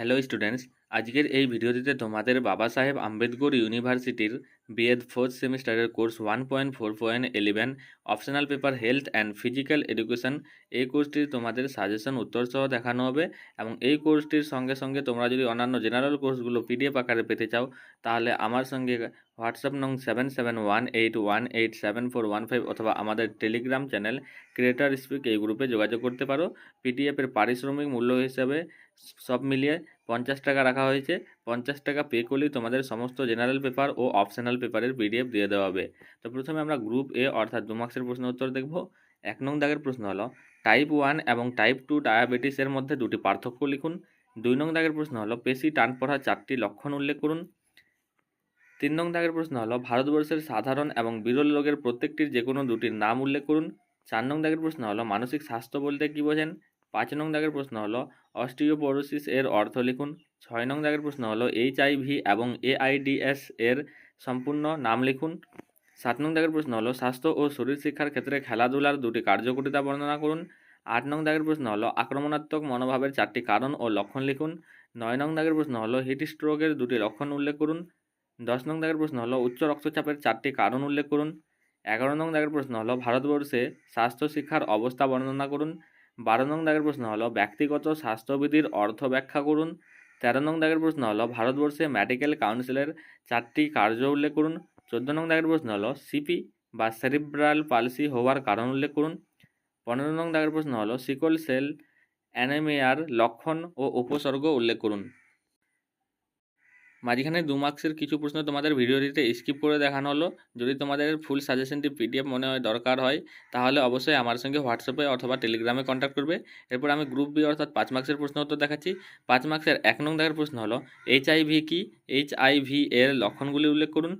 Hello students, আজকের এই ভিডিওটিতে তোমাদের বাবা সাহেব আম্বেদকর ইউনিভার্সিটির বিএড ফোর্থ সেমিস্টারের course 1.4.11 optional paper health and physical education এই কোর্সটির তোমাদের সাজেশন উত্তর সহ দেখানো হবে। এবং এই কোর্সটির সঙ্গে সঙ্গে তোমরা যদি অন্যান্য জেনারেল কোর্সগুলো পিডিএফ আকারে পেতে চাও তাহলে আমার সঙ্গে হোয়াটসঅ্যাপ নং 7718187415 অথবা আমাদের টেলিগ্রাম চ্যানেল ক্রিয়েটার স্পিক এই গ্রুপে যোগাযোগ করতে পারো। পিডিএফের পারিশ্রমিক মূল্য হিসেবে সব মিলিয়ে 50 টাকা রাখা হয়েছে। 50 টাকা পে করলেই তোমাদের সমস্ত জেনারেল পেপার ও অপশনাল পেপারের পিডিএফ দিয়ে দেওয়া হবে। তো প্রথমে আমরা গ্রুপ এ অর্থাৎ 2 মার্কসের প্রশ্ন উত্তর দেখব। 1 নং দাগের প্রশ্ন হলো টাইপ 1 এবং টাইপ 2 ডায়াবেটিসের মধ্যে দুটি পার্থক্য লিখুন। 2 নং দাগের প্রশ্ন হলো পেশি টান পড়া 4টি লক্ষণ উল্লেখ করুন। 3 নং দাগের প্রশ্ন হলো ভারতবর্ষের সাধারণ এবং বিরল রোগের প্রত্যেকটির যে কোনো দুটির নাম উল্লেখ করুন। 4 নং দাগের প্রশ্ন হলো মানসিক স্বাস্থ্য বলতে কী বোঝেন। 5 নং দাগের প্রশ্ন হলো অস্টিওপোরোসিস এর অর্থ লিখুন। 6 নং দাগের প্রশ্ন হলো এইচআইভি এবং এআইডিএস এর সম্পূর্ণ নাম লিখুন। 7 নং দাগের প্রশ্ন হলো স্বাস্থ্য ও শরীর শিক্ষার ক্ষেত্রে খেলাধুলার দুটি কার্যকারিতা বর্ণনা করুন। 8 নং দাগের প্রশ্ন হলো আক্রমণাত্মক মনোভাবের 4টি কারণ ও লক্ষণ লিখুন। 9 নং দাগের প্রশ্ন হলো হিট স্ট্রোকের দুটি লক্ষণ উল্লেখ করুন। 10 নং দাগের প্রশ্ন হলো উচ্চ রক্তচাপের 4টি কারণ উল্লেখ করুন। 11 নং দাগের প্রশ্ন হলো ভারতবর্ষে স্বাস্থ্য শিক্ষার অবস্থা বর্ণনা করুন। 12 নং দাগের প্রশ্ন হলো ব্যক্তিগত স্বাস্থ্যবিধির অর্থ ব্যাখ্যা করুন। 13 নং দাগের প্রশ্ন হলো ভারতবর্ষে মেডিকেল কাউন্সিলের 4টি কার্য উল্লেখ করুন। 14 নং দাগের প্রশ্ন হলো সিপি বা সেরিব্রাল পালসি হওয়ার কারণ উল্লেখ করুন। 15 নং দাগের প্রশ্ন হলো সিকল সেল অ্যানিমিয়ার লক্ষণ ও উপসর্গ উল্লেখ করুন। মাঝখানে 2 মার্কসের কিছু প্রশ্ন তোমাদের ভিডিওটিতে স্কিপ করে দেখানো হলো। যদি তোমাদের ফুল সাজেশনটি পিডিএফ মনে হয় দরকার হয় তাহলে অবশ্যই আমার সঙ্গে হোয়াটসঅ্যাপে অথবা টেলিগ্রামে কন্ট্যাক্ট করবে। এরপর আমি গ্রুপ বি অর্থাৎ 5 মার্কসের প্রশ্ন উত্তর দেখাচ্ছি। 5 মার্কসের 1 নং দাগের প্রশ্ন হলো এইচআইভি কি, এইচআইভি এর লক্ষণগুলি উল্লেখ করুন।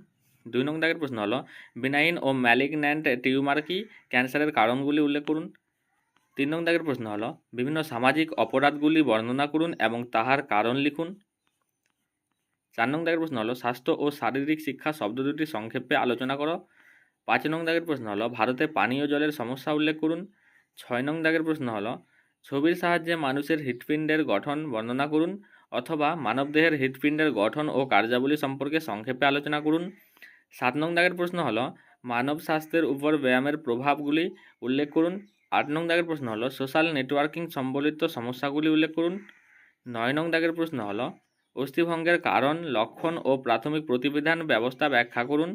2 নং দাগের প্রশ্ন হলো বিনাইন ও ম্যালিগন্যান্ট টিউমার কি, ক্যান্সারের কারণগুলি উল্লেখ করুন। 3 নং দাগের প্রশ্ন হলো বিভিন্ন সামাজিক অপরাধগুলি বর্ণনা করুন এবং তাহার কারণ লিখুন। 4 নং দাগের প্রশ্ন হলো স্বাস্থ্য ও শারীরিক শিক্ষা শব্দ দুটি সংক্ষেপে আলোচনা করো। 5 নং দাগের প্রশ্ন হলো ভারতে পানীয় জলের সমস্যা উল্লেখ করুন। 6 নং দাগের প্রশ্ন হলো ছবির সাহায্যে মানুষের হৃৎপিণ্ডের গঠন বর্ণনা করুন অথবা মানবদেহের হৃৎপিণ্ডের গঠন ও কার্যাবলী সম্পর্কে সংক্ষেপে আলোচনা করুন। 7 নং দাগের প্রশ্ন হলো মানব স্বাস্থ্যের উপর ব্যায়ামের প্রভাবগুলি উল্লেখ করুন। 8 নং দাগের প্রশ্ন হলো সোশ্যাল নেটওয়ার্কিং সম্বলিত সমস্যাগুলি উল্লেখ করুন। 9 নং দাগের প্রশ্ন হলো অস্থিভঙ্গের কারণ, লক্ষণ ও প্রাথমিক প্রতিবিধান ব্যবস্থা ব্যাখ্যা করুন।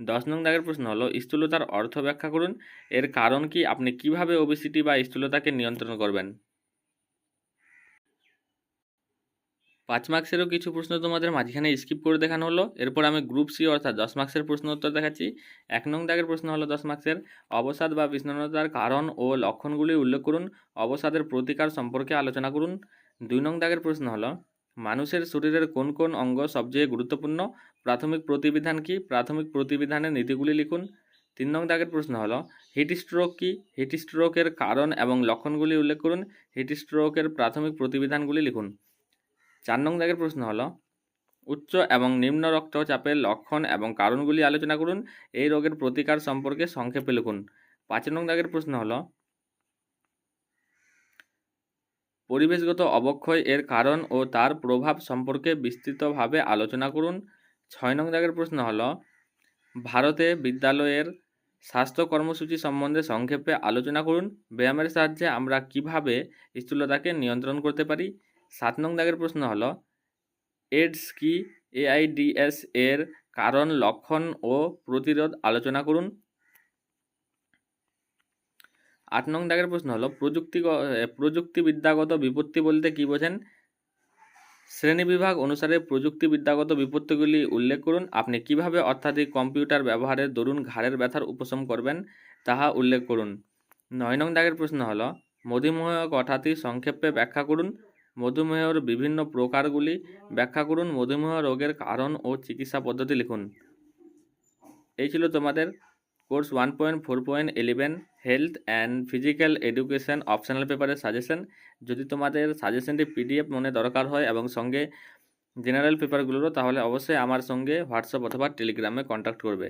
10 নং দাগের প্রশ্ন হলো স্থূলতার অর্থ ব্যাখ্যা করুন। এর কারণ কি, আপনি কিভাবে ওবেসিটি বা স্থূলতাকে নিয়ন্ত্রণ করবেন। 5 মার্কসেরও কিছু প্রশ্ন তোমাদের মাঝখানে স্কিপ করে দেখানো হলো। এরপর আমি গ্রুপ সি অর্থাৎ 10 মার্কসের প্রশ্ন উত্তর দেখাচ্ছি। 1 নং দাগের প্রশ্ন হলো 10 মার্কসের অবসাদ বা বিষণ্ণতার কারণ ও লক্ষণগুলি উল্লেখ করুন। অবসাদের প্রতিকার সম্পর্কে আলোচনা করুন। 2 নং দাগের প্রশ্ন হলো মানুষের শরীরের কোন কোন অঙ্গ সবচেয়ে গুরুত্বপূর্ণ, প্রাথমিক প্রতিবিধান কি, প্রাথমিক প্রতিবিধানের নীতিগুলি লিখুন। 3 নং দাগের প্রশ্ন হলো হিট স্ট্রোক কি, হিট স্ট্রোকের কারণ এবং লক্ষণগুলি উল্লেখ করুন। হিট স্ট্রোকের প্রাথমিক প্রতিবিধানগুলি লিখুন। 4 নং দাগের প্রশ্ন হলো উচ্চ এবং নিম্ন রক্তচাপের লক্ষণ এবং কারণগুলি আলোচনা করুন। এই রোগের প্রতিকার সম্পর্কে সংক্ষেপে লিখুন। 5 নং দাগের প্রশ্ন হলো পরিবেশগত অবক্ষয় এর কারণ ও তার প্রভাব সম্পর্কে বিস্তৃতভাবে আলোচনা করুন। 6 নং দাগের প্রশ্ন হলো ভারতে বিদ্যালয়ের স্বাস্থ্য কর্মসূচি সম্বন্ধে সংক্ষেপে আলোচনা করুন। ব্যায়ামের সাহায্যে আমরা কিভাবে স্থূলতাকে নিয়ন্ত্রণ করতে পারি। 7 নং দাগের প্রশ্ন হলো এইডস কি, এআইডিএস এর কারণ, লক্ষণ ও প্রতিরোধ আলোচনা করুন। 8 নং দাগের প্রশ্ন হলো প্রযুক্তিবিদ্যাগত বিপত্তি বলতে কী বোঝেন। শ্রেণীবিভাগ অনুসারে প্রযুক্তিবিদ্যাগত বিপত্তিগুলি উল্লেখ করুন। আপনি কিভাবে অত্যাধিক কম্পিউটার ব্যবহারের দরুন ঘাড়ের ব্যথার উপশম করবেন তাহা উল্লেখ করুন। 9 নং দাগের প্রশ্ন হলো মধুমেহ কথাটি সংক্ষেপে ব্যাখ্যা করুন। মধুমেহর বিভিন্ন প্রকারগুলি ব্যাখ্যা করুন। মধুমেহ রোগের কারণ ও চিকিৎসা পদ্ধতি লিখুন। এই ছিল তোমাদের course 1.4.11 health and physical education optional পেপারের সাজেশন। যদি তোমাদের সাজেশনটি পিডিএফ মনে দরকার হয় এবং সঙ্গে জেনারেল পেপারগুলোরও, তাহলে অবশ্যই আমার সঙ্গে হোয়াটসঅ্যাপ অথবা টেলিগ্রামে কন্ট্যাক্ট করবে।